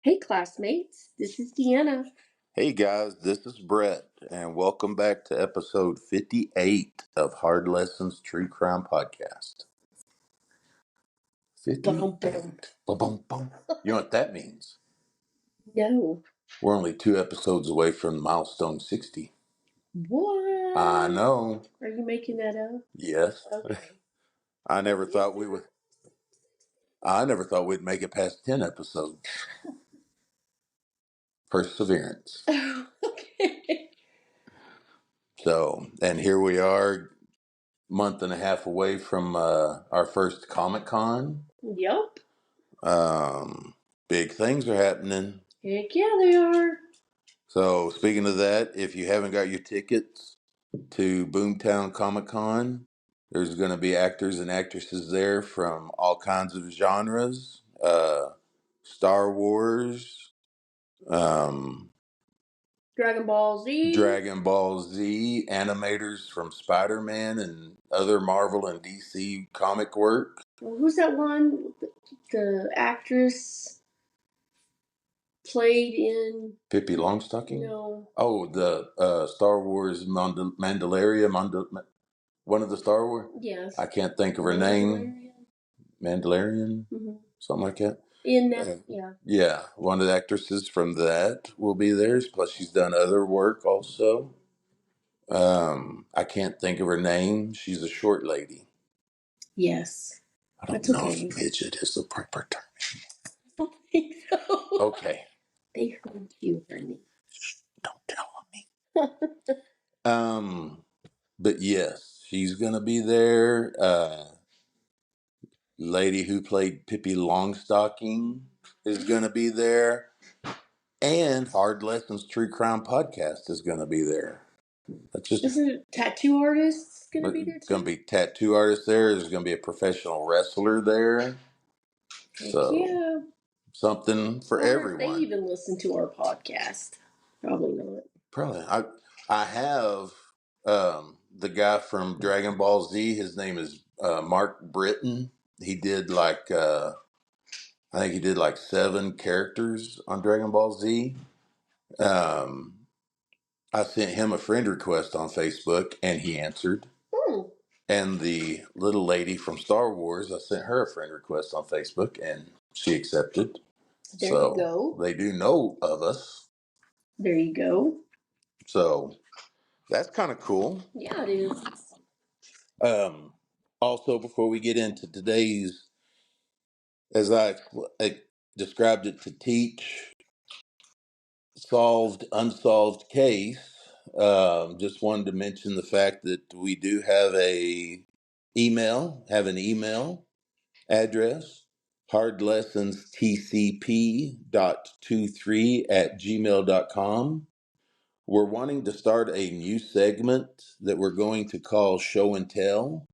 Hey, classmates, this is Deanna. Hey guys, this is Brett, and welcome back to episode 58 of Hard Lessons True Crime Podcast. Bum, 58. Ba-bum-bum. You know what that means? No. We're only 2 episodes away from milestone 60. What? I know. Are you making that up? Yes. Okay. I never thought we would. I never thought we'd make it past 10 episodes. Perseverance. Okay. So, and here we are, month and a half away from our first Comic Con. Yup. Big things are happening. Heck yeah, they are. So, speaking of that, if you haven't got your tickets to Boomtown Comic Con, there's going to be actors and actresses there from all kinds of genres, Star Wars, um, Dragon Ball Z. Dragon Ball Z, animators from Spider-Man and other Marvel and DC comic work. Well, who's that one? The actress played in. Pippi Longstocking? No. Oh, the Star Wars Mandalorian, one of the Star Wars? Yes. I can't think of her name. Mandalorian? Mm-hmm. Something like that. In that, yeah. Yeah, one of the actresses from that will be there. Plus, she's done other work also. I can't think of her name. She's a short lady. Yes. I don't That's know okay. if midget is the proper term. I don't think so. Okay. They heard you, honey. Don't tell me. But yes, she's gonna be there. Lady who played Pippi Longstocking is gonna be there. And Hard Lessons True Crime Podcast is gonna be there. That's just Isn't tattoo artists gonna be there too? Gonna be tattoo artists there. There's gonna be a professional wrestler there. Heck So yeah. something for everyone. If they even listen to our podcast. Probably not. Probably. I have the guy from Dragon Ball Z. His name is Mark Britton. He did I think he did like 7 characters on Dragon Ball Z. I sent him a friend request on Facebook and he answered. And the little lady from Star Wars, I sent her a friend request on Facebook and she accepted. There you go. They do know of us. There you go. So that's kind of cool. Yeah, it is. Also, before we get into today's, as I described it to teach, solved, unsolved case, just wanted to mention the fact that we do have an email address, hardlessonstcp.23@gmail.com. We're wanting to start a new segment that we're going to call Show and Tell.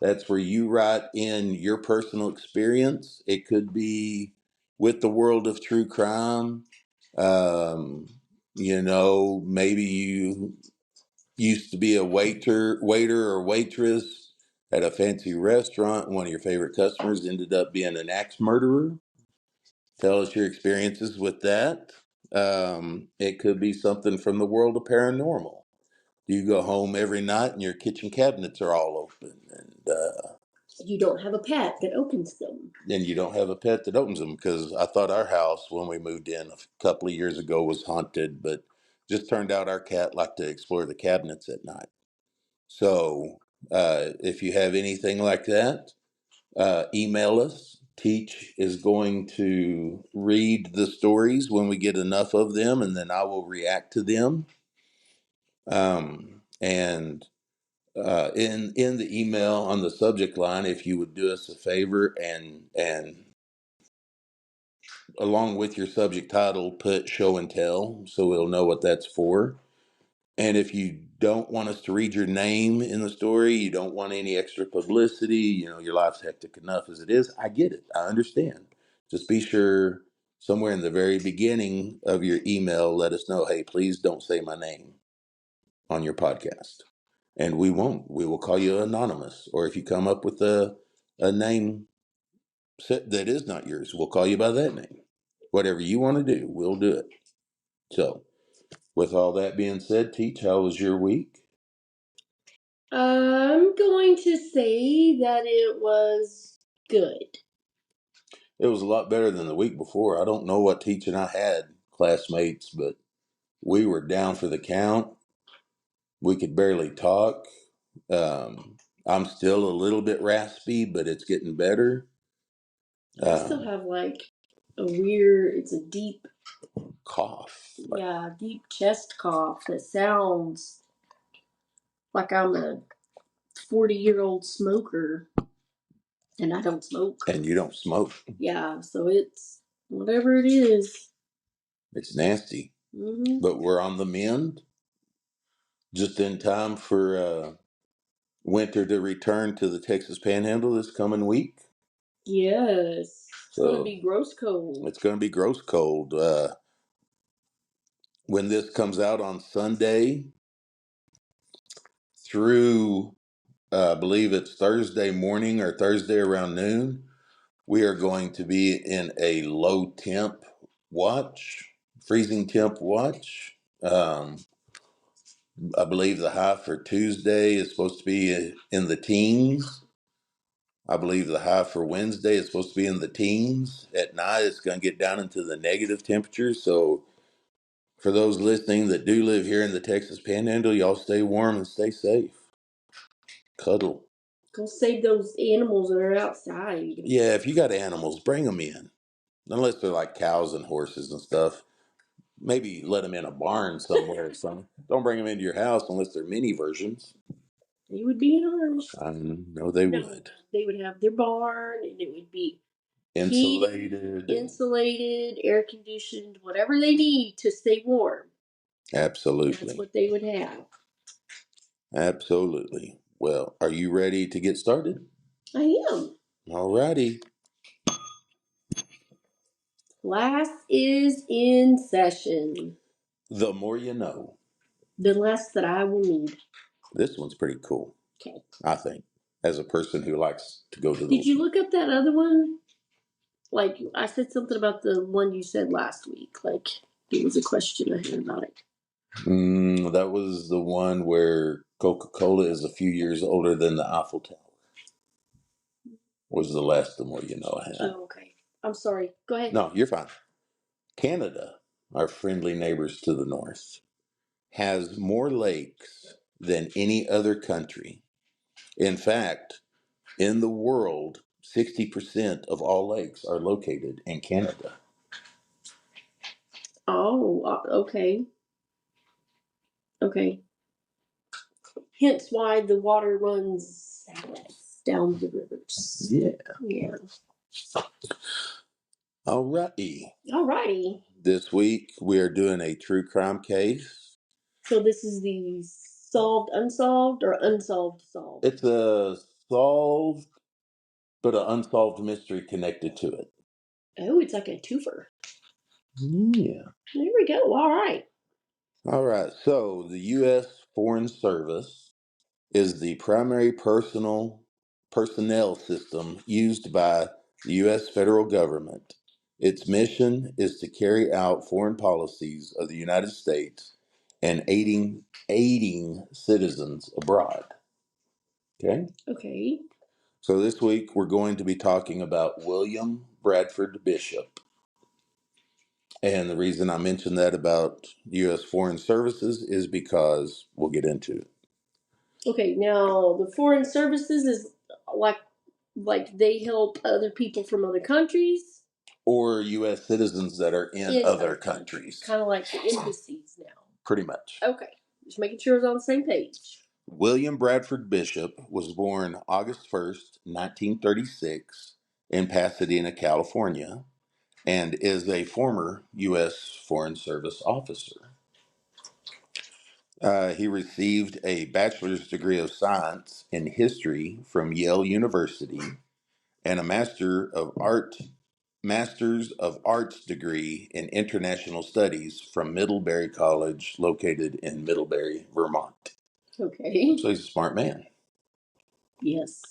That's where you write in your personal experience. It could be with the world of true crime. Maybe you used to be a waiter or waitress at a fancy restaurant. One of your favorite customers ended up being an axe murderer. Tell us your experiences with that. It could be something from the world of paranormal. Do you go home every night and your kitchen cabinets are all open and you don't have a pet that opens them? And you don't have a pet that opens them? Because I thought our house when we moved in a couple of years ago was haunted, but just turned out our cat liked to explore the cabinets at night. So if you have anything like that, email us. Teach is going to read the stories when we get enough of them, and then I will react to them. And in the email on the subject line, if you would do us a favor and along with your subject title, put show and tell, so we'll know what that's for. And if you don't want us to read your name in the story, you don't want any extra publicity, your life's hectic enough as it is, I get it. I understand. Just be sure somewhere in the very beginning of your email, let us know, hey, please don't say my name on your podcast. And we won't. We will call you anonymous. Or if you come up with a name that is not yours, we'll call you by that name. Whatever you want to do, we'll do it. So, with all that being said, Teach, how was your week? I'm going to say that it was good. It was a lot better than the week before. I don't know what Teach and I had, classmates, but we were down for the count. We could barely talk. I'm still a little bit raspy, but it's getting better. I still have like it's a deep, Cough. deep chest cough that sounds like I'm a 40-year-old smoker, and I don't smoke. And you don't smoke. Yeah, so it's whatever it is. It's nasty. Mm-hmm. But we're on the mend. Just in time for winter to return to the Texas Panhandle this coming week. Yes. It's going to So be gross cold. it's going to be gross cold. When this comes out on Sunday through, I believe it's Thursday morning or Thursday around noon, we are going to be in a low temp watch, freezing temp watch. I believe the high for Tuesday is supposed to be in the teens. I believe the high for Wednesday is supposed to be in the teens. At night, it's going to get down into the negative temperatures. So, for those listening that do live here in the Texas Panhandle, y'all stay warm and stay safe. Cuddle. Go save those animals that are outside. Yeah, if you got animals, bring them in. Unless they're like cows and horses and stuff. Maybe let them in a barn somewhere or something. Don't bring them into your house unless they're mini versions. They would be in ours. I know they would. They would have their barn, and it would be Insulated. insulated, air conditioned, whatever they need to stay warm. Absolutely. That's what they would have. Absolutely. Well, are you ready to get started? I am. All righty. Class is in session. The more you know. The less that I will need. This one's pretty cool. Okay. I think, as a person who likes to go to the. Did you look up that other one? Like, I said something about the one you said last week. Like, it was a question I had about it. That was the one where Coca-Cola is a few years older than the Eiffel Tower. Was the last the more you know I had. Oh, okay. I'm sorry. Go ahead. No, you're fine. Canada, our friendly neighbors to the north, has more lakes than any other country. In fact, in the world, 60% of all lakes are located in Canada. Oh, okay. Okay. Hence why the water runs down the rivers. Yeah. Yeah. Alrighty. Alrighty. This week we are doing a true crime case. So this is the solved, unsolved, or unsolved, solved? It's a solved, but an unsolved mystery connected to it. Oh, it's like a twofer. Yeah. There we go. All right. All right. So the U.S. Foreign Service is the primary personnel system used by the U.S. federal government. Its mission is to carry out foreign policies of the United States and aiding citizens abroad. Okay? Okay. So this week we're going to be talking about William Bradford Bishop. And the reason I mentioned that about U.S. Foreign Services is because we'll get into it. Okay. Now the foreign services is like they help other people from other countries Or U.S. citizens that are in other countries. Kind of like the embassies now. Pretty much. Okay. Just making sure it's on the same page. William Bradford Bishop was born August 1st, 1936 in Pasadena, California, and is a former U.S. Foreign Service officer. He received a bachelor's degree of science in history from Yale University and a Master's of Arts degree in international studies from Middlebury College, located in Middlebury, Vermont. Okay. So he's a smart man. Yes.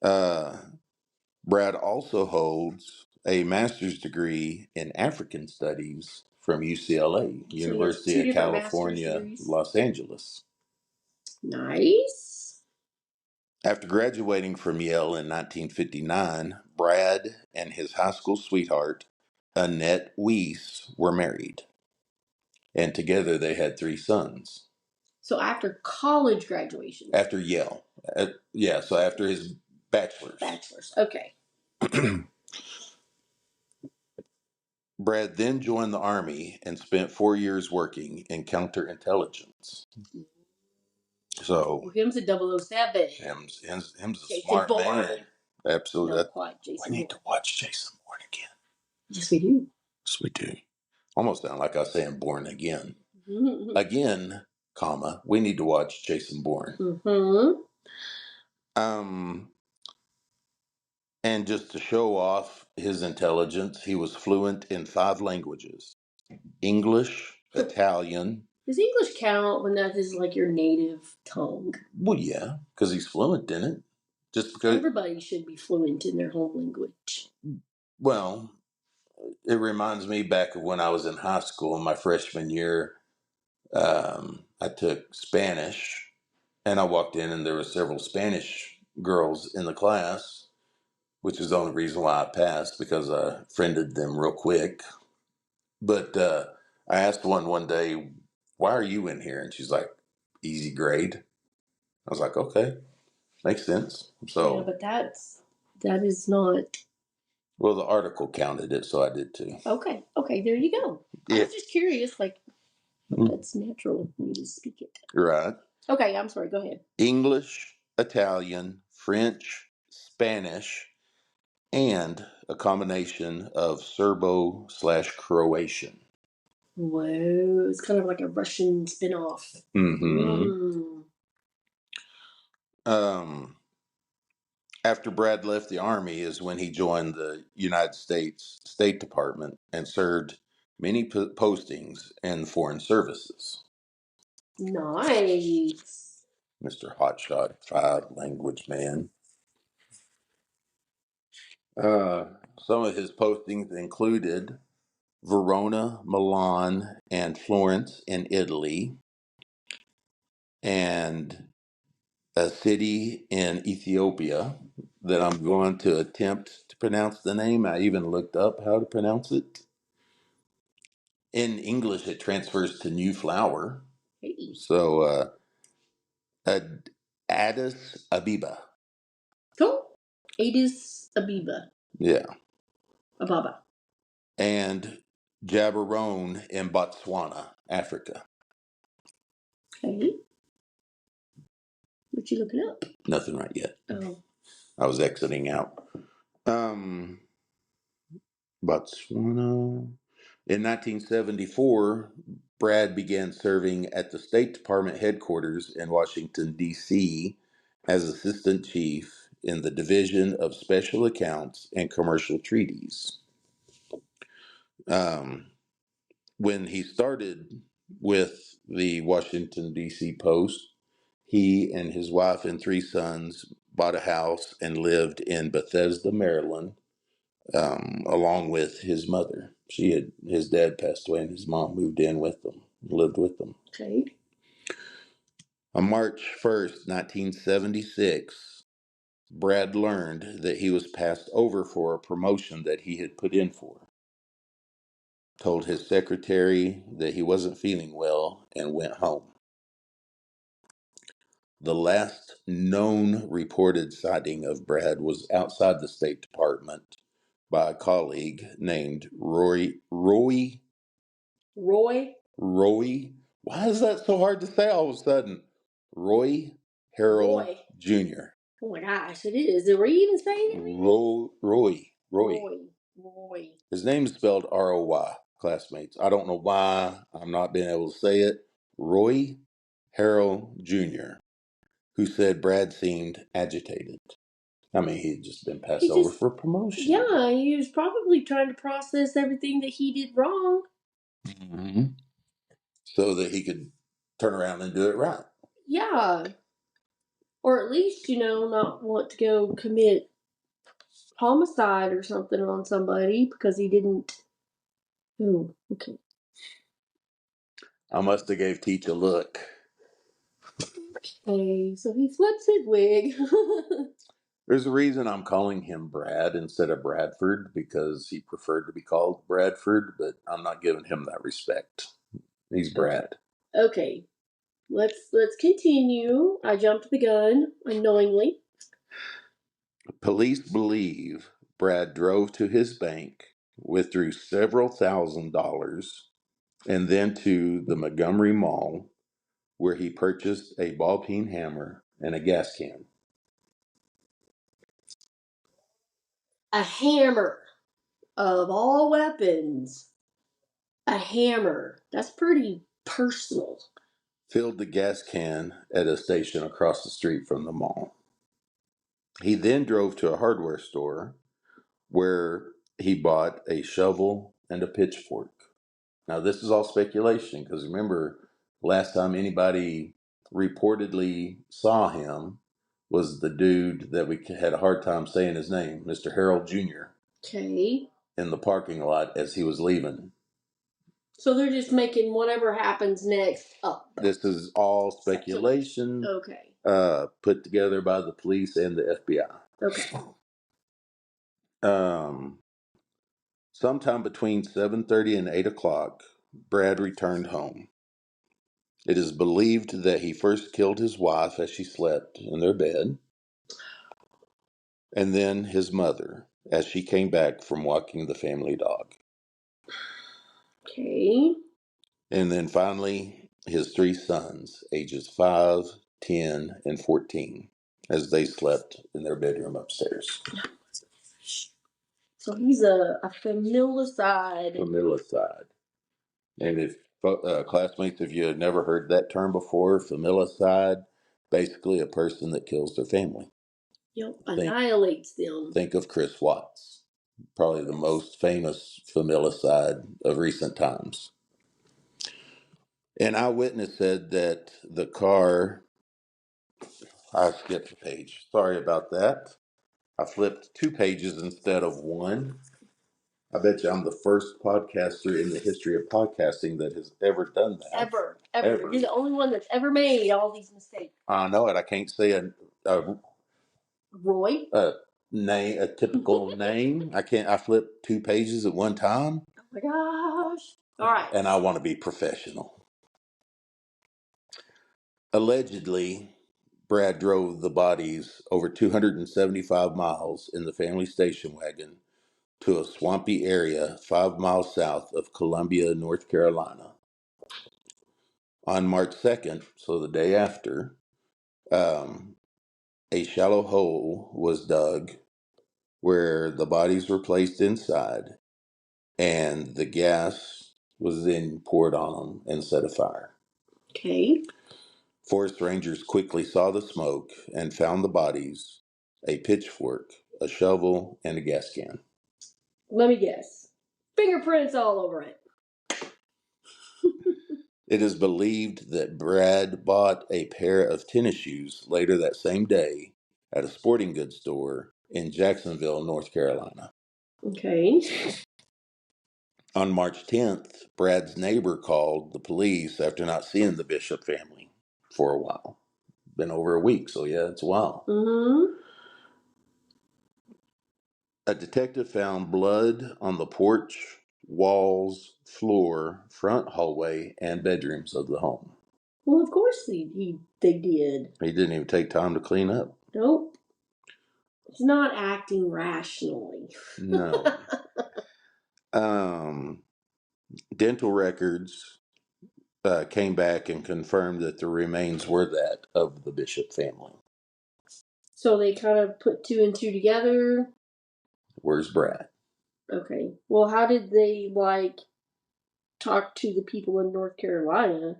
Brad also holds a master's degree in African Studies from UCLA, So he has University two of different master's California, degrees. Los Angeles. Nice. After graduating from Yale in 1959, Brad and his high school sweetheart, Annette Weiss, were married. And together they had 3 sons. So after college graduation. After Yale. So after his bachelor's. Bachelor's, okay. Brad then joined the Army and spent 4 years working in counterintelligence. So, him's a 007. him's a Jason smart Bourne. Man. Absolutely. Not quite Jason We need Bourne. to watch Jason Bourne again. Yes, we do. Yes, we do. Almost sound like I was saying Born Again. Mm-hmm. Again, we need to watch Jason Bourne. Mm-hmm. And just to show off his intelligence, he was fluent in 5 languages: English, Italian. Does English count when that is like your native tongue? Well, yeah, because he's fluent in it. Just because everybody should be fluent in their home language. Well, it reminds me back of when I was in high school, my freshman year. I took Spanish, and I walked in, and there were several Spanish girls in the class, which is the only reason why I passed, because I friended them real quick. But I asked one day, "Why are you in here?" And she's like, "Easy grade." I was like, "Okay, makes sense." So, yeah, but that is not. Well, the article counted it, so I did too. Okay, there you go. Yeah. I was just curious, like, that's natural when you speak it. Right. Okay, I'm sorry. Go ahead. English, Italian, French, Spanish, and a combination of Serbo/Croatian. Whoa, it's kind of like a Russian spin-off. Mm-hmm. After Brad left the Army is when he joined the United States State Department and served many postings in foreign services. Nice. Mr. Hotshot, 5-language man. Some of his postings included Verona, Milan, and Florence in Italy, and a city in Ethiopia that I'm going to attempt to pronounce the name. I even looked up how to pronounce it. In English, it transfers to New Flower. Hey. So, Addis Ababa. Cool. Addis Ababa. Yeah. Ababa. And Gaborone in Botswana, Africa. Okay. What you looking up? Nothing right yet. Oh. I was exiting out. Botswana. In 1974, Brad began serving at the State Department headquarters in Washington, D.C. as Assistant Chief in the Division of Special Accounts and Commercial Treaties. When he started with the Washington, D.C. Post, he and his wife and 3 sons bought a house and lived in Bethesda, Maryland, along with his mother. His dad passed away, and his mom moved in with them, lived with them. Okay. On March 1st, 1976, Brad learned that he was passed over for a promotion that he had put in for. Told his secretary that he wasn't feeling well and went home. The last known reported sighting of Brad was outside the State Department by a colleague named Roy. Why is that so hard to say all of a sudden? Roy Harrell Jr. Oh my gosh, it is. Are we even saying it? Roy. His name is spelled R-O-Y, classmates. I don't know why I'm not being able to say it. Roy Harrell Jr., who said Brad seemed agitated. I mean, he had just been passed over for promotion. Yeah, he was probably trying to process everything that he did wrong. Mm-hmm. So that he could turn around and do it right. Yeah. Or at least, not want to go commit homicide or something on somebody because he didn't. Oh, okay. I must have gave Teach a look. Okay, so he flips his wig. There's a reason I'm calling him Brad instead of Bradford, because he preferred to be called Bradford, but I'm not giving him that respect. He's Brad. Okay, let's continue. I jumped the gun unknowingly. Police believe Brad drove to his bank, withdrew several $1,000s, and then to the Montgomery Mall, where he purchased a ball peen hammer and a gas can. A hammer of all weapons. A hammer. That's pretty personal. Filled the gas can at a station across the street from the mall. He then drove to a hardware store where he bought a shovel and a pitchfork. Now, this is all speculation because remember, last time anybody reportedly saw him was the dude that we had a hard time saying his name, Mr. Harold Jr., Okay. in the parking lot as he was leaving. So they're just making whatever happens next up. This is all speculation. Okay. Put together by the police and the FBI. Okay. Sometime between 7:30 and 8 o'clock, Brad returned home. It is believed that he first killed his wife as she slept in their bed, and then his mother as she came back from walking the family dog. Okay. And then finally, his three sons, ages 5, 10, and 14, as they slept in their bedroom upstairs. So he's a familicide. Familicide. And if classmates, if you had never heard that term before, familicide, basically a person that kills their family. Yep, annihilates them. Think of Chris Watts, probably the most famous familicide of recent times. An eyewitness said that the car, I skipped a page. Sorry about that. I flipped 2 pages instead of 1. I bet you I'm the first podcaster in the history of podcasting that has ever done that. Ever. You're the only one that's ever made all these mistakes. I know it. I can't say a Roy? Name, a typical name. I can't. I flip 2 pages at one time. Oh my gosh. All right. And I want to be professional. Allegedly, Brad drove the bodies over 275 miles in the family station wagon to a swampy area 5 miles south of Columbia, North Carolina. On March 2nd, so the day after, a shallow hole was dug where the bodies were placed inside, and the gas was then poured on them and set afire. Okay. Forest rangers quickly saw the smoke and found the bodies, a pitchfork, a shovel, and a gas can. Let me guess. Fingerprints all over it. It is believed that Brad bought a pair of tennis shoes later that same day at a sporting goods store in Jacksonville, North Carolina. Okay. On March 10th, Brad's neighbor called the police after not seeing the Bishop family for a while. Been over a week, so yeah, it's a while. Mm-hmm. A detective found blood on the porch, walls, floor, front hallway, and bedrooms of the home. Well, of course they did. He didn't even take time to clean up. Nope. He's not acting rationally. No. Dental records came back and confirmed that the remains were that of the Bishop family. So they kind of put 2 and 2 together. Where's Brad? Okay. Well, how did they talk to the people in North Carolina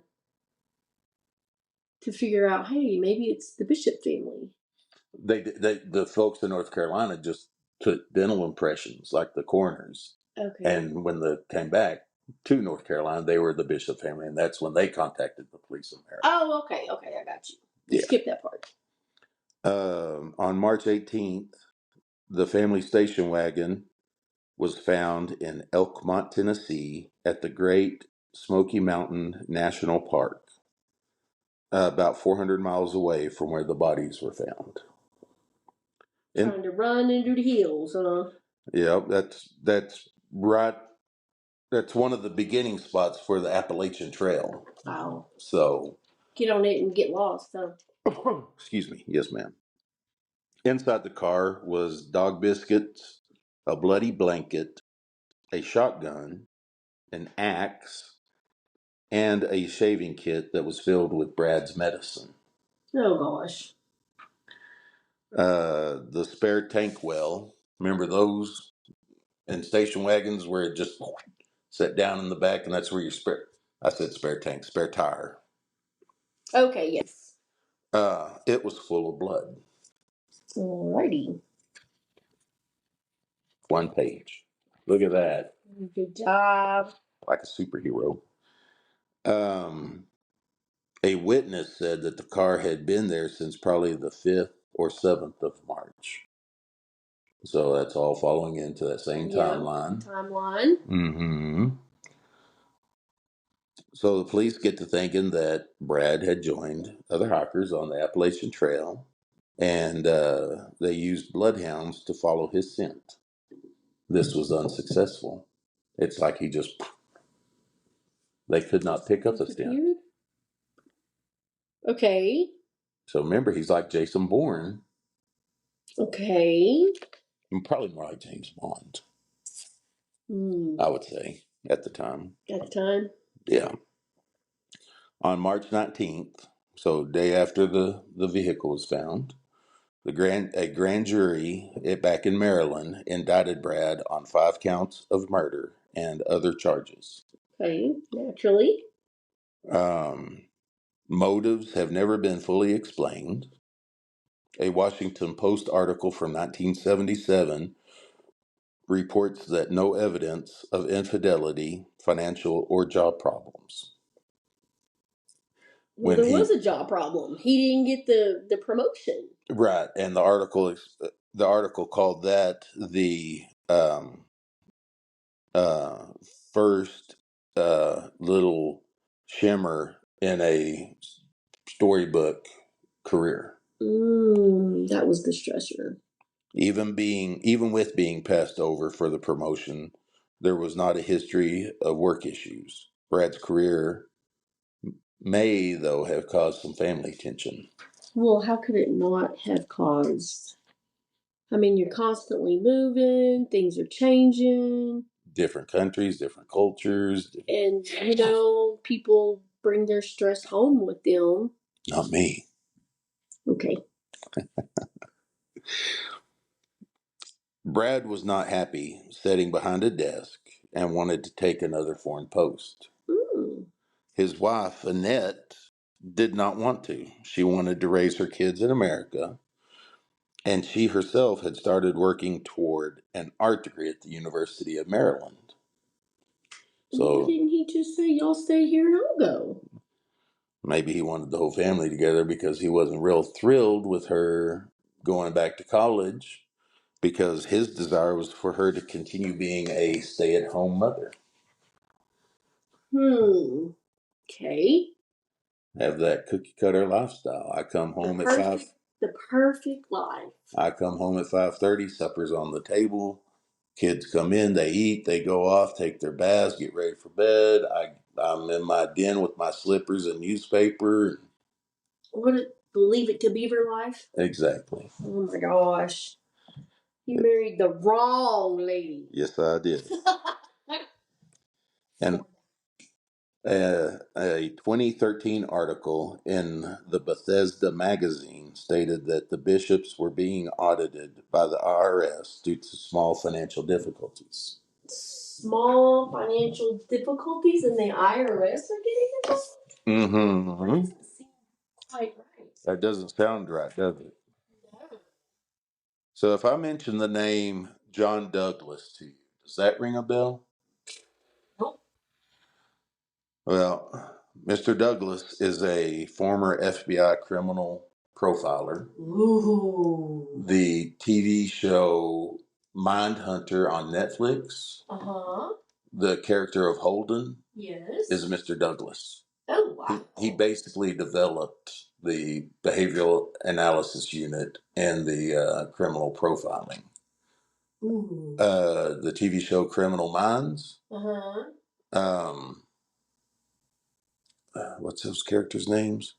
to figure out, hey, maybe it's the Bishop family? The folks in North Carolina just took dental impressions, like the coroners. Okay. And when they came back to North Carolina, they were the Bishop family, and that's when they contacted the police in America. Oh, okay, I got you. Yeah. Skip that part. On March 18th, The family station wagon was found in Elkmont, Tennessee, at the Great Smoky Mountain National Park, about 400 miles away from where the bodies were found. Trying to run into the hills, huh? Yeah, that's right. That's one of the beginning spots for the Appalachian Trail. Wow. So, get on it and get lost, huh? excuse me. Yes, ma'am. Inside the car was dog biscuits, a bloody blanket, a shotgun, an axe, and a shaving kit that was filled with Brad's medicine. Oh, gosh. The spare tank well, remember those in station wagons where it just set down in the back, and that's where your I said spare tank, spare tire. Okay, yes. It was full of blood. Alrighty. One page. Look at that. Good job. Like a superhero. Um, a witness said that the car had been there since probably the 5th or 7th of March. So that's all following into that same timeline. Timeline. Mm-hmm. So the police get to thinking that Brad had joined other hikers on the Appalachian Trail, and they used bloodhounds to follow his scent. This was unsuccessful. It's like they could not pick up a scent. Okay. So remember, he's like Jason Bourne. Okay. And probably more like James Bond, I would say, at the time. At the time? Yeah. On March 19th, so day after the vehicle was found, a grand jury back in Maryland indicted Brad on 5 counts of murder and other charges. Okay, naturally. Motives have never been fully explained. A Washington Post article from 1977 reports that no evidence of infidelity, financial, or job problems. Well, there was a job problem. He didn't get the promotion. Right, and the article called that the uh, first little shimmer in a storybook career. That was the stressor. Even with being passed over for the promotion, there was not a history of work issues. Brad's career may, though, have caused some family tension. Well, how could it not have caused? I mean, you're constantly moving, things are changing. Different countries, different cultures. And, people bring their stress home with them. Not me. Okay. Brad was not happy sitting behind a desk and wanted to take another foreign post. His wife, Annette, did not want to. She wanted to raise her kids in America, and she herself had started working toward an art degree at the University of Maryland. So why didn't he just say, y'all stay here and I'll go? Maybe he wanted the whole family together because he wasn't real thrilled with her going back to college, because his desire was for her to continue being a stay-at-home mother. Okay. Have that cookie cutter lifestyle. I come home at 5. The perfect life. I come home at 5:30. Supper's on the table. Kids come in, they eat, they go off, take their baths, get ready for bed. I'm in my den with my slippers and newspaper. Leave it to Beaver life? Exactly. Oh my gosh. You married the wrong lady. Yes, I did. And a 2013 article in the Bethesda magazine stated that the bishops were being audited by the IRS due to small financial difficulties. Small financial difficulties and the IRS are getting involved? Mm-hmm. That doesn't seem quite right. That doesn't sound right, does it? No. So if I mention the name John Douglas to you, does that ring a bell? Nope. Well, Mr. Douglas is a former FBI criminal Profiler. Ooh. The TV show Mindhunter on Netflix. The character of Holden. Yes. Is Mr. Douglas. Oh, wow. He basically developed the behavioral analysis unit and the criminal profiling. Ooh. The TV show Criminal Minds. What's those characters' names?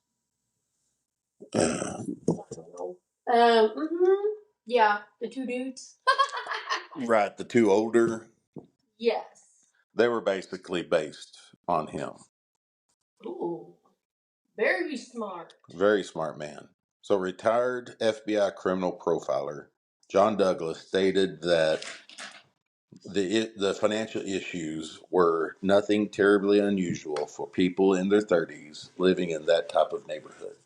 I don't know. Yeah, the two dudes. Right, the two older. Yes. They were basically based on him. Ooh, very smart. Very smart man. So, retired FBI criminal profiler John Douglas stated that the financial issues were nothing terribly unusual for people in their 30s living in that type of neighborhood.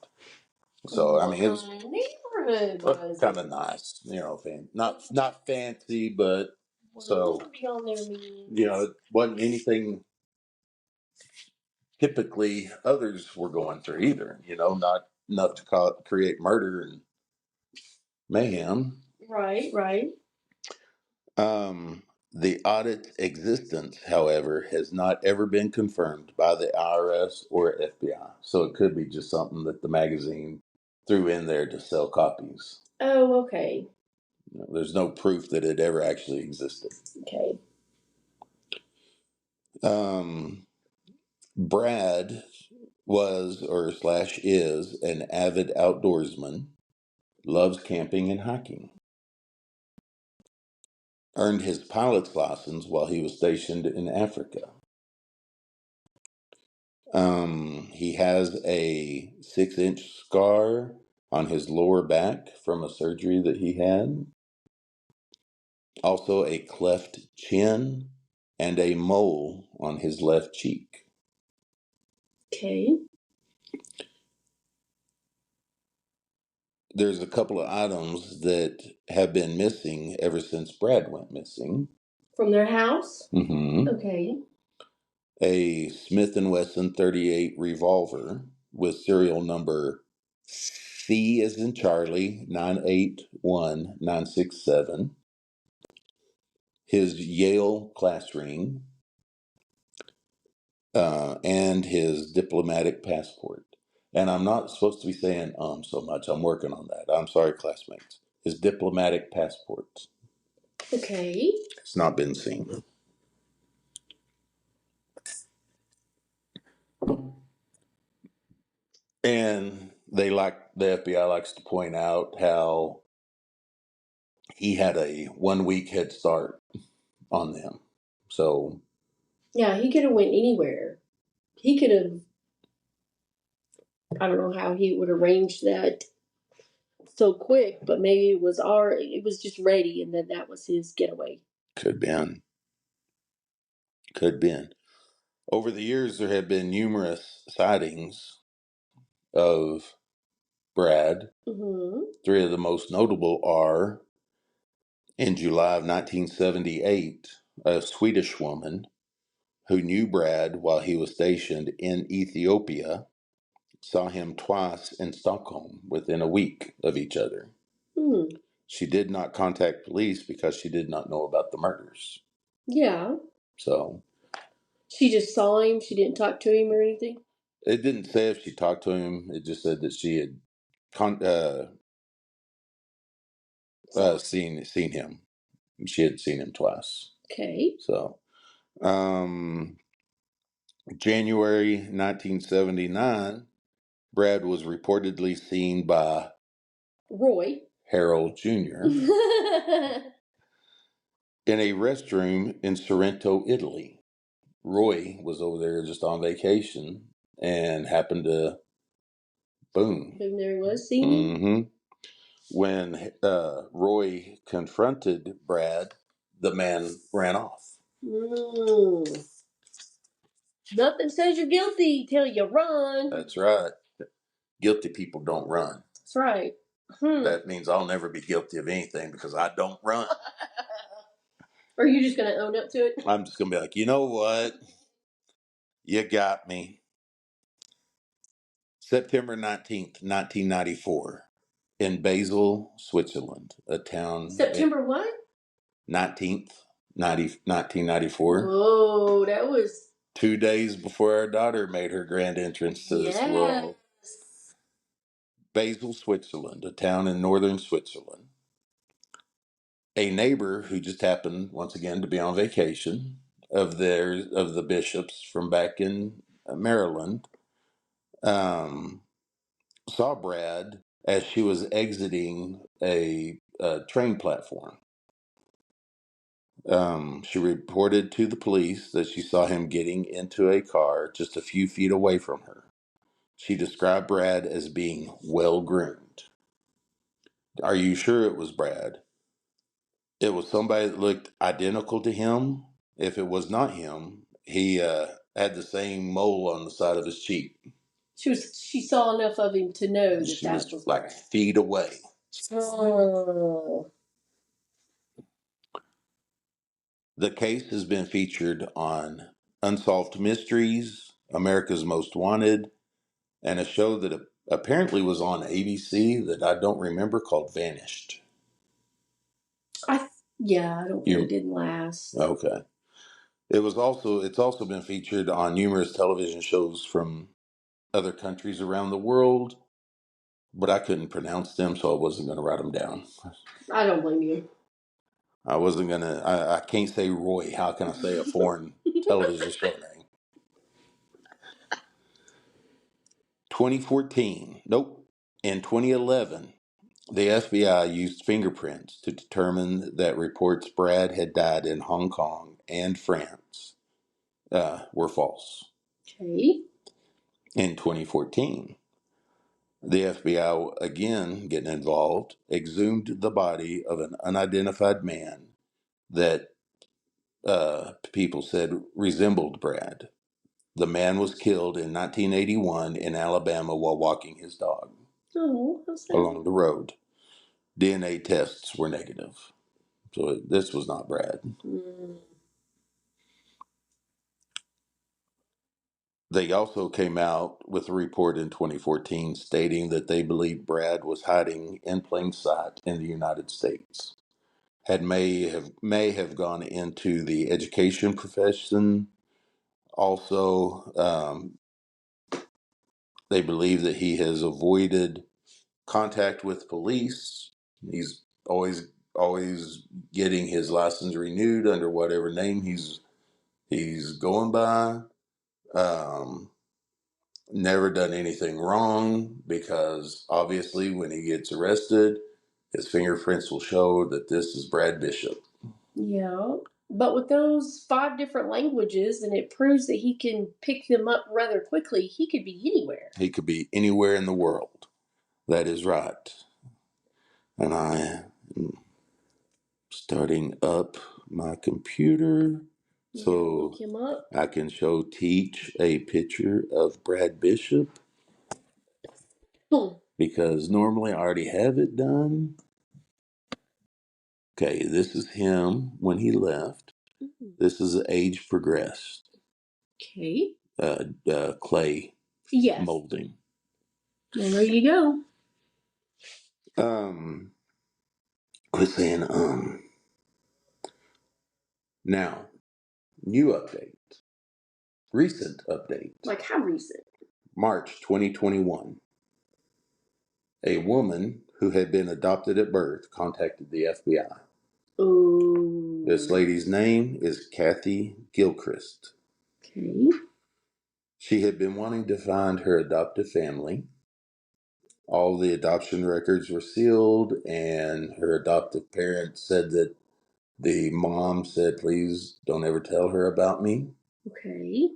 So, what I mean, it was neighborhood was kind of nice, not fancy, but what so on there means? it wasn't anything typically others were going through either. Not enough to create murder and mayhem. Right. The audit's existence, however, has not ever been confirmed by the IRS or FBI. So it could be just something that the magazine threw in there to sell copies. Oh, okay. There's no proof that it ever actually existed. Okay. Brad was or slash is an avid outdoorsman, loves camping and hiking. Earned his pilot's license while he was stationed in Africa. He has a 6-inch scar on his lower back from a surgery that he had. Also, a cleft chin and a mole on his left cheek. Okay. There's a couple of items that have been missing ever since Brad went missing. From their house? Mm-hmm. Okay. A Smith & Wesson .38 revolver with serial number C as in Charlie 981967. His Yale class ring, and his diplomatic passport. And I'm not supposed to be saying so much. I'm working on that. I'm sorry, classmates. His diplomatic passport. Okay. It's not been seen. And the FBI likes to point out how he had a 1 week head start on them. So yeah, he could have went anywhere. He could have. I don't know how he would arrange that so quick, but maybe it was just ready, and then that was his getaway. could been. Over the years, there have been numerous sightings of Brad. Mm-hmm. 3 of the most notable are in July of 1978, a Swedish woman who knew Brad while he was stationed in Ethiopia saw him twice in Stockholm within a week of each other. Hmm. She did not contact police because she did not know about the murders. Yeah. So she just saw him. She didn't talk to him or anything. It didn't say if she talked to him. It just said that she had seen him. She had seen him twice. Okay. So, January 1979, Brad was reportedly seen by Roy Harold Jr. in a restroom in Sorrento, Italy. Roy was over there just on vacation and happened to boom. Boom, there he was, seeing him. Mm-hmm. When Roy confronted Brad, the man ran off. Nothing says you're guilty till you run. That's right. Guilty people don't run. That's right. That means I'll never be guilty of anything because I don't run. Are you just going to own up to it? I'm just going to be like, you know what? You got me. September 19th, 1994, in Basel, Switzerland, a town. September what? 19th, 1994. Whoa, that was 2 days before our daughter made her grand entrance to this world. Basel, Switzerland, a town in northern Switzerland. A neighbor who just happened once again to be on vacation of the bishops from back in Maryland, saw Brad as she was exiting a train platform. She reported to the police that she saw him getting into a car just a few feet away from her. She described Brad as being well groomed. Are you sure it was Brad? It was somebody that looked identical to him. If it was not him, he had the same mole on the side of his cheek. She saw enough of him to know that She that was Brad. like feet away. Oh. The case has been featured on Unsolved Mysteries, America's Most Wanted, and a show that apparently was on ABC that I don't remember called Vanished. I don't think it didn't last. Okay. It's also been featured on numerous television shows from other countries around the world, but I couldn't pronounce them, so I wasn't going to write them down. I don't blame you. I wasn't going to, I can't say Roy. How can I say a foreign television show name? 2014. Nope. In 2011, the FBI used fingerprints to determine that reports Brad had died in Hong Kong and France were false. Okay. In 2014, the FBI, again getting involved, exhumed the body of an unidentified man that people said resembled Brad. The man was killed in 1981 in Alabama while walking his dog along the road. DNA tests were negative. So this was not Brad. They also came out with a report in 2014 stating that they believed Brad was hiding in plain sight in the United States. May have gone into the education profession. Also, they believe that he has avoided contact with police. He's always getting his license renewed under whatever name he's going by. Never done anything wrong, because obviously when he gets arrested, his fingerprints will show that this is Brad Bishop. Yeah, but with those 5 different languages, and it proves that he can pick them up rather quickly, he could be anywhere. He could be anywhere in the world. That is right. And I am starting up my computer so look him up. I can show Teach a picture of Brad Bishop, because normally I already have it done. Okay, this is him when he left. This is age progressed. Okay. Clay Yes. molding. Well, there you go. I was saying, now, new update. Recent update. Like how recent? March 2021. A woman who had been adopted at birth contacted the FBI. Oh. This lady's name is Kathy Gilchrist. Okay. She had been wanting to find her adoptive family. All the adoption records were sealed, and her adoptive parents said that the mom said, please don't ever tell her about me. Okay.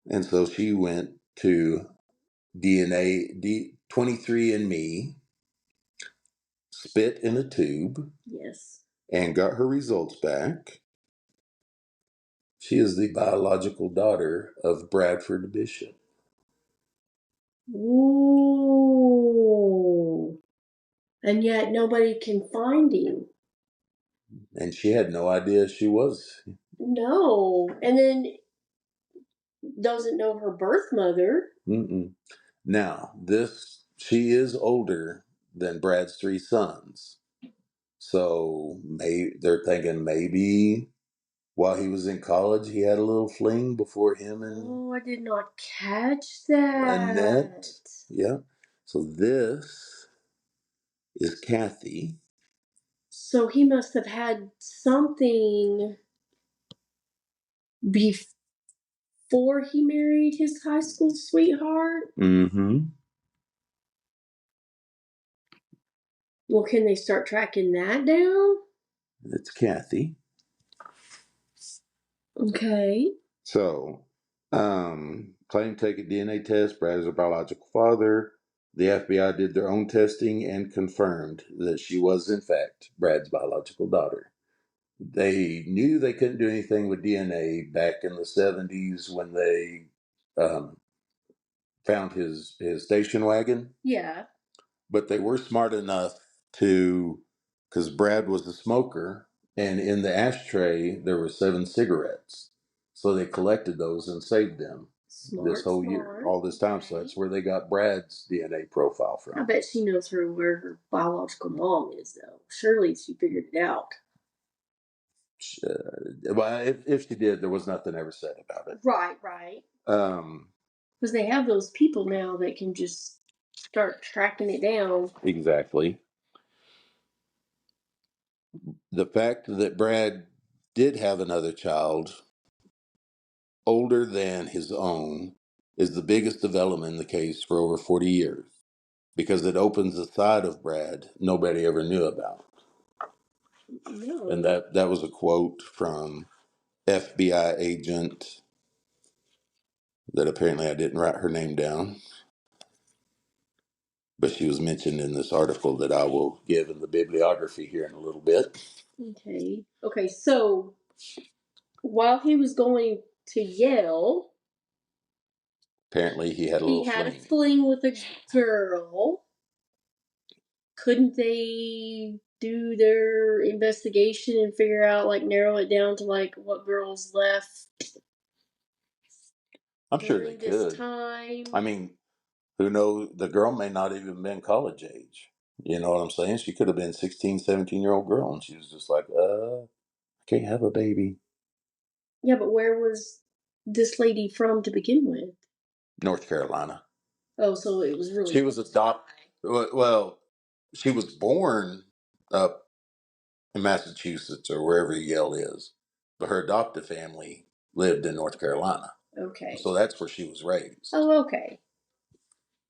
And so she went to 23andMe, spit in a tube. Yes. And got her results back. She is the biological daughter of Bradford Bishop. Ooh. And yet nobody can find him. And she had no idea she was. No. And then doesn't know her birth mother. Mm-mm. Now, she is older than Brad's three sons. So they're thinking maybe while he was in college, he had a little fling before him and Oh, I did not catch that. Annette. Yeah. So this is Kathy. So he must have had something before he married his high school sweetheart. Mm-hmm. Well, can they start tracking that down? It's Kathy. Okay. So, claim to take a DNA test. Brad is her biological father. The FBI did their own testing and confirmed that she was, in fact, Brad's biological daughter. They knew they couldn't do anything with DNA back in the 70s when they found his station wagon. Yeah. But they were smart enough because Brad was a smoker, and in the ashtray there were 7 cigarettes. So they collected those and saved them this whole year, all this time. So that's where they got Brad's DNA profile from. I bet she knows where her biological mom is, though. Surely she figured it out. Well, if she did, there was nothing ever said about it. Right. Because they have those people now that can just start tracking it down. Exactly. The fact that Brad did have another child older than his own is the biggest development in the case for over 40 years because it opens a side of Brad nobody ever knew about. No. And that was a quote from FBI agent that apparently I didn't write her name down, but she was mentioned in this article that I will give in the bibliography here in a little bit. Okay, so while he was going to Yale, Apparently he had a fling with a girl. Couldn't they do their investigation and figure out, like, narrow it down to, like, what girls left? I'm sure they could. Time? I mean, who knows? The girl may not even been college age. You know what I'm saying? She could have been 16, 17-year-old girl, and she was just like, I can't have a baby. Yeah, but where was this lady from to begin with? North Carolina. Oh, so it was really... She was adopted. Well, she was born up in Massachusetts or wherever Yale is, but her adoptive family lived in North Carolina. Okay. So that's where she was raised. Oh, okay.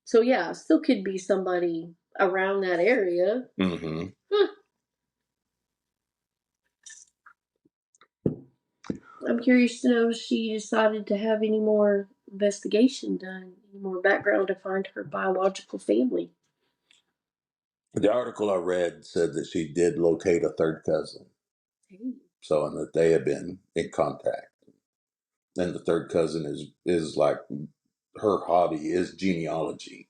So yeah, still could be somebody around that area. Mm-hmm. Huh. I'm curious to know if she decided to have any more investigation done, any more background to find her biological family. The article I read said that she did locate a third cousin. Hey. So, and that they have been in contact. And the third cousin is like her hobby is genealogy.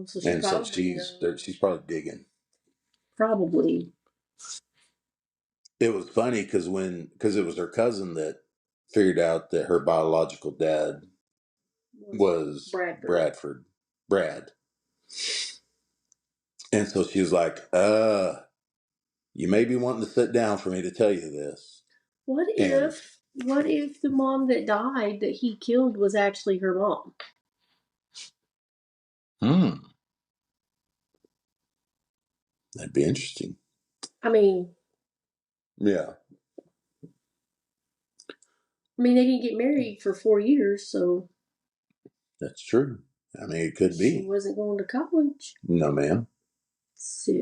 So she's probably digging. Probably. It was funny because it was her cousin that figured out that her biological dad was Brad. And so she was like, you may be wanting to sit down for me to tell you this. What if the mom that died that he killed was actually her mom? That'd be interesting. I mean, yeah. they didn't get married for 4 years, so That's true. I mean, it could be. She wasn't going to college. No, ma'am. So,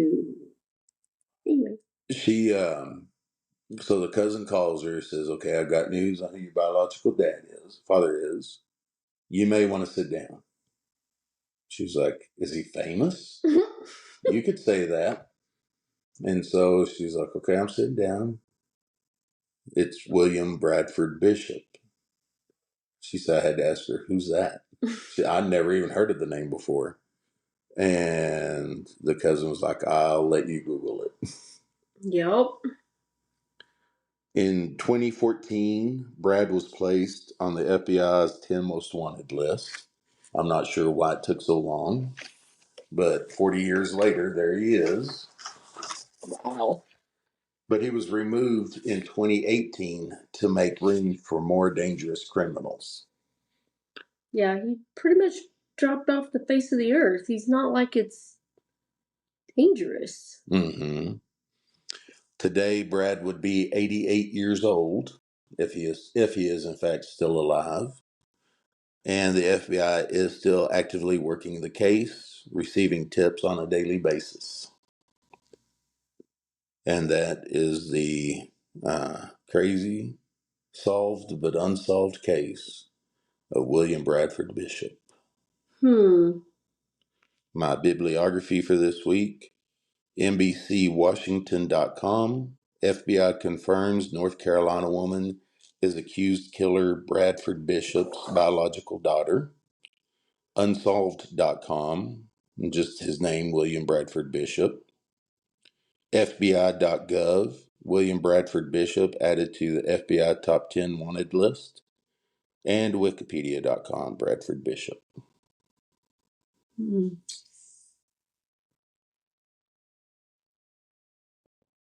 anyway. She, so the cousin calls her, says, okay, I've got news on who your biological father is. You may want to sit down. She's like, is he famous? You could say that. And so she's like, okay, I'm sitting down. It's William Bradford Bishop. She said, I had to ask her, who's that? I'd never even heard of the name before. And the cousin was like, I'll let you Google it. Yep. In 2014, Brad was placed on the FBI's 10 most wanted list. I'm not sure why it took so long, but 40 years later, there he is. Wow. But he was removed in 2018 to make room for more dangerous criminals. Yeah, he pretty much dropped off the face of the earth. He's not like it's dangerous. Mm-hmm. Today, Brad would be 88 years old if he is in fact still alive. And the FBI is still actively working the case, receiving tips on a daily basis. And that is the crazy, solved but unsolved case of William Bradford Bishop. My bibliography for this week: NBCWashington.com. FBI confirms North Carolina woman is accused killer Bradford Bishop's biological daughter. Unsolved.com. Just his name, William Bradford Bishop. FBI.gov. William Bradford Bishop added to the FBI top 10 wanted list. And Wikipedia.com. Bradford Bishop.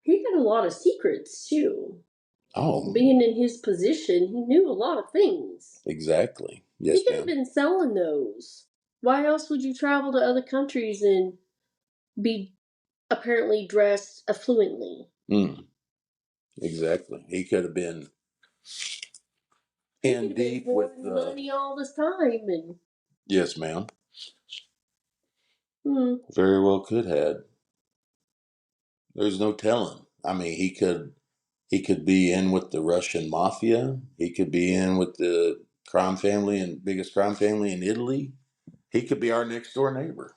He had a lot of secrets too. Oh, Being in his position, he knew a lot of things. exactly. Yes, He could have ma'am. been selling those. Why else would you travel to other countries and be apparently dressed affluently? Exactly. He could have been He in could have been deep with hoarding money all this time and Yes, ma'am. Very well could have. There's no telling. I mean, he could be in with the Russian mafia. He could be in with the crime family and biggest crime family in Italy. He could be our next door neighbor.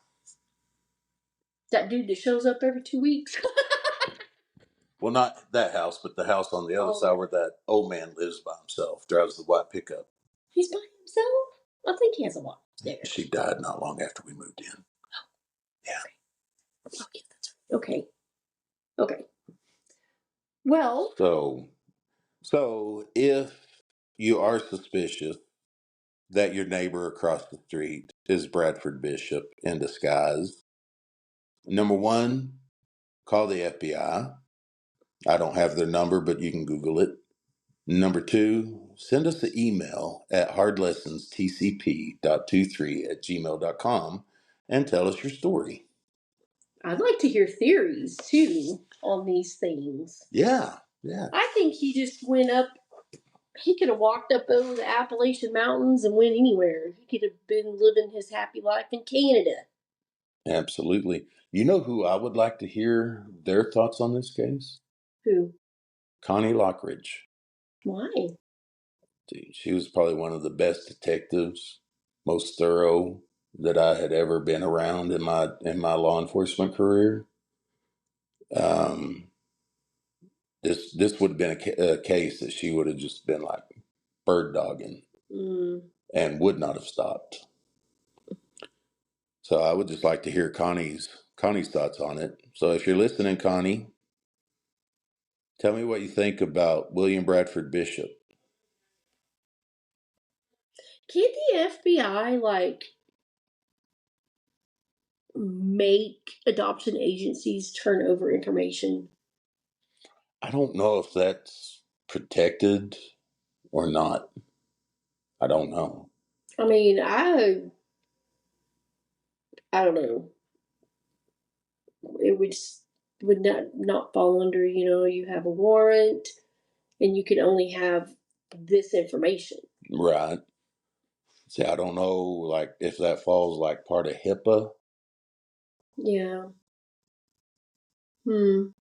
that dude that shows up every 2 weeks. Well, not that house, but the house on the other side where that old man lives by himself, drives the white pickup. He's by himself? I think he has a wife there. She died not long after we moved in. Yeah. Okay, that's right. Okay. Well, So if you are suspicious that your neighbor across the street is Bradford Bishop in disguise, number one, call the FBI. I don't have their number, but you can Google it. Number two, send us an email at hardlessonstcp.23@gmail.com and tell us your story. I'd like to hear theories too on these things. Yeah. I think he just went up. He could have walked up over the Appalachian Mountains and went anywhere. He could have been living his happy life in Canada. Absolutely. You know who I would like to hear their thoughts on this case? Who? Connie Lockridge. Why? Dude, she was probably one of the best detectives, most thorough that I had ever been around in my law enforcement career. Um, this would have been a case that she would have just been like bird dogging and would not have stopped. So I would just like to hear Connie's thoughts on it. So if you're listening, Connie, tell me what you think about William Bradford Bishop. Can't the FBI make adoption agencies turn over information? I don't know if that's protected or not. I don't know. I mean, I don't know. It would not fall under, you have a warrant and you can only have this information. Right. See, I don't know, like, if that falls like part of HIPAA. Yeah. Because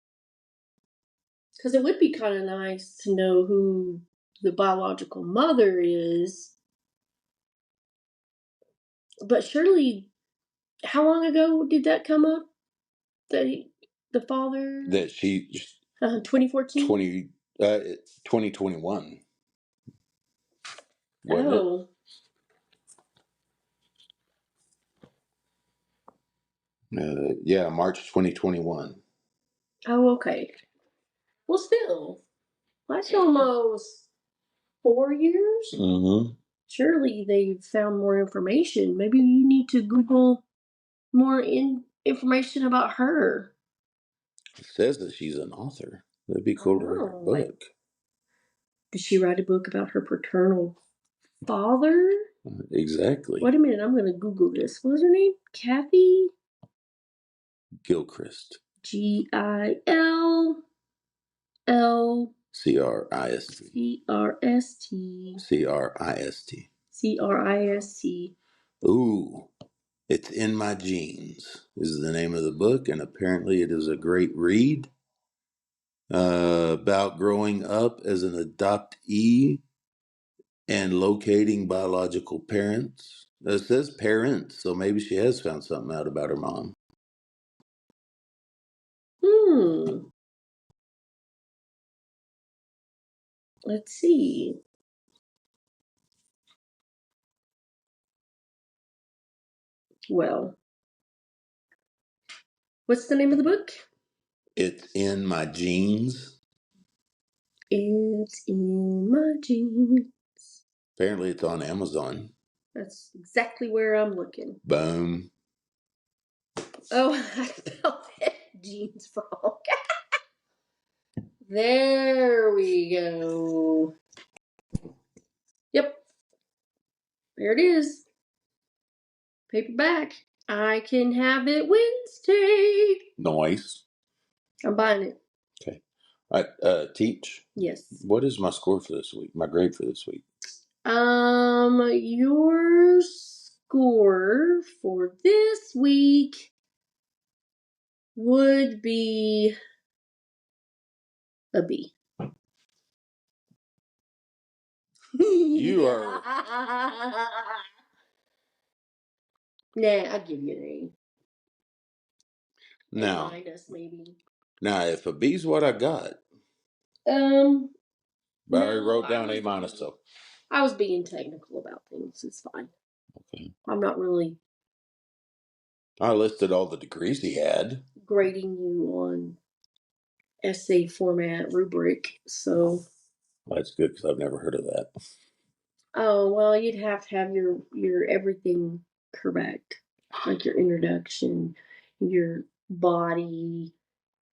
it would be kind of nice to know who the biological mother is. But surely, how long ago did that come up? The father? That she 2014? 2021, wasn't it? Oh. Yeah, March 2021. Oh, okay. Well, still, that's almost 4 years. Mm-hmm. Surely they've found more information. Maybe you need to Google more information about her. It says that she's an author. That'd be cool to read her book. Did she write a book about her paternal father? Exactly. Wait a minute, I'm going to Google this. What was her name? Kathy? Gilchrist. Gillchrist. Crist. Ooh, It's in My Genes is the name of the book, and apparently it is a great read about growing up as an adoptee and locating biological parents. It says parents, so maybe she has found something out about her mom. Let's see. Well, what's the name of the book? It's in My Genes. It's in my genes. Apparently it's on Amazon. That's exactly where I'm looking. Boom. Oh, I spelled it jeans wrong. There we go. Yep. There it is. Paperback. I can have it Wednesday. Nice. I'm buying it. Okay. All right, Teach. Yes. What is my score for this week? My grade for this week? Your score for this week would be a B. You are. Nah, I'll give you an A. Now, minus maybe. Now, if a B's what I got, but I already wrote down A minus, so. I was being technical about things. It's fine. Okay. I'm not really I listed all the degrees he had. grading you on essay format rubric, so. Well, that's good because I've never heard of that. Oh, well, you'd have to have your everything correct. Like your introduction, your body,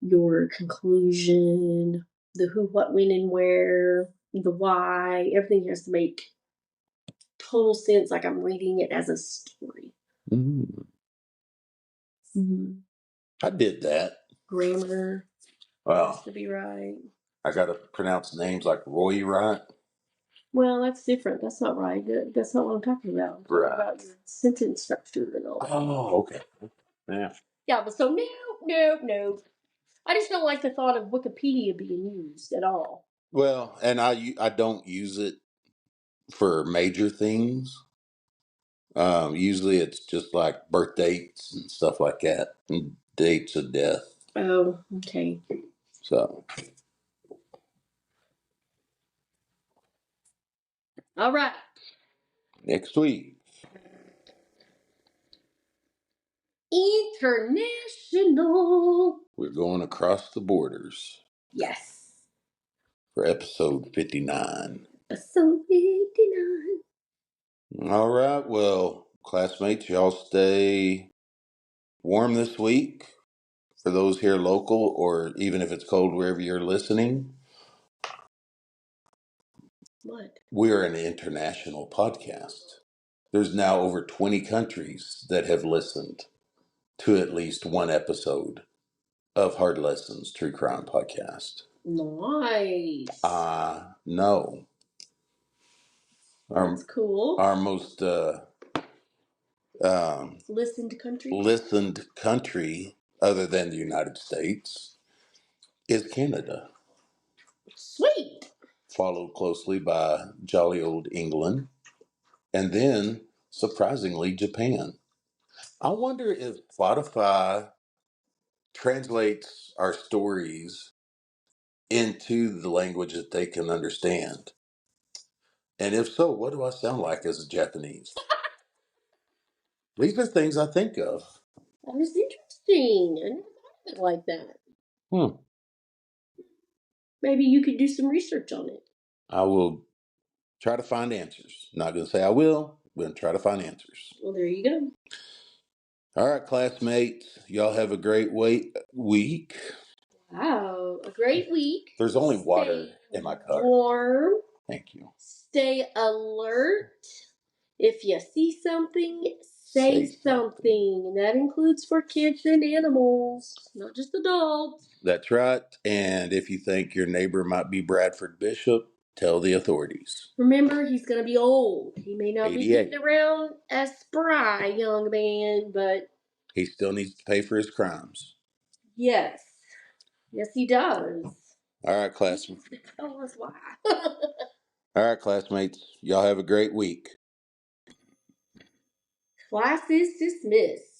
your conclusion, the who, what, when, and where, the why. Everything has to make total sense, like I'm reading it as a story. Mm-hmm. I did that. Grammar has to be right. I got to pronounce names like Roy right. Well, that's different. That's not right. That's not what I'm talking about. I'm talking about your sentence structure and all that. Oh, okay. Yeah. Yeah, but so no. I just don't like the thought of Wikipedia being used at all. Well, and I don't use it for major things. Usually it's just like birth dates and stuff like that, and dates of death. Oh, okay. So. All right. Next week. International. We're going across the borders. Yes. For episode 59. Episode 59. All right. Well, classmates, y'all stay warm this week. For those here local, or even if it's cold wherever you're listening. What? We're an international podcast. There's now over 20 countries that have listened to at least one episode of Hard Lessons True Crime Podcast. Nice. No. That's cool. Our most listened country, other than the United States, is Canada. Sweet. Followed closely by jolly old England, and then, surprisingly, Japan. I wonder if Spotify translates our stories into the language that they can understand. And if so, what do I sound like as a Japanese? These are things I think of. That was interesting. I never thought of it like that. Maybe you could do some research on it. I will Try to find answers. Not going to say I will. I'm going to try to find answers. Well, there you go. All right, classmates. Y'all have a great week. Wow, a great week. There's only water Stay in my car. warm. Thank you. Stay alert. If you see something, say something. And that includes for kids and animals, not just adults. That's right. And if you think your neighbor might be Bradford Bishop, tell the authorities. Remember, he's going to be old. He may not 88. be getting around as spry, young man, but he still needs to pay for his crimes. Yes. Yes, he does. All right, classmates. Tell us why. All right, classmates. Y'all have a great week. Class is dismissed.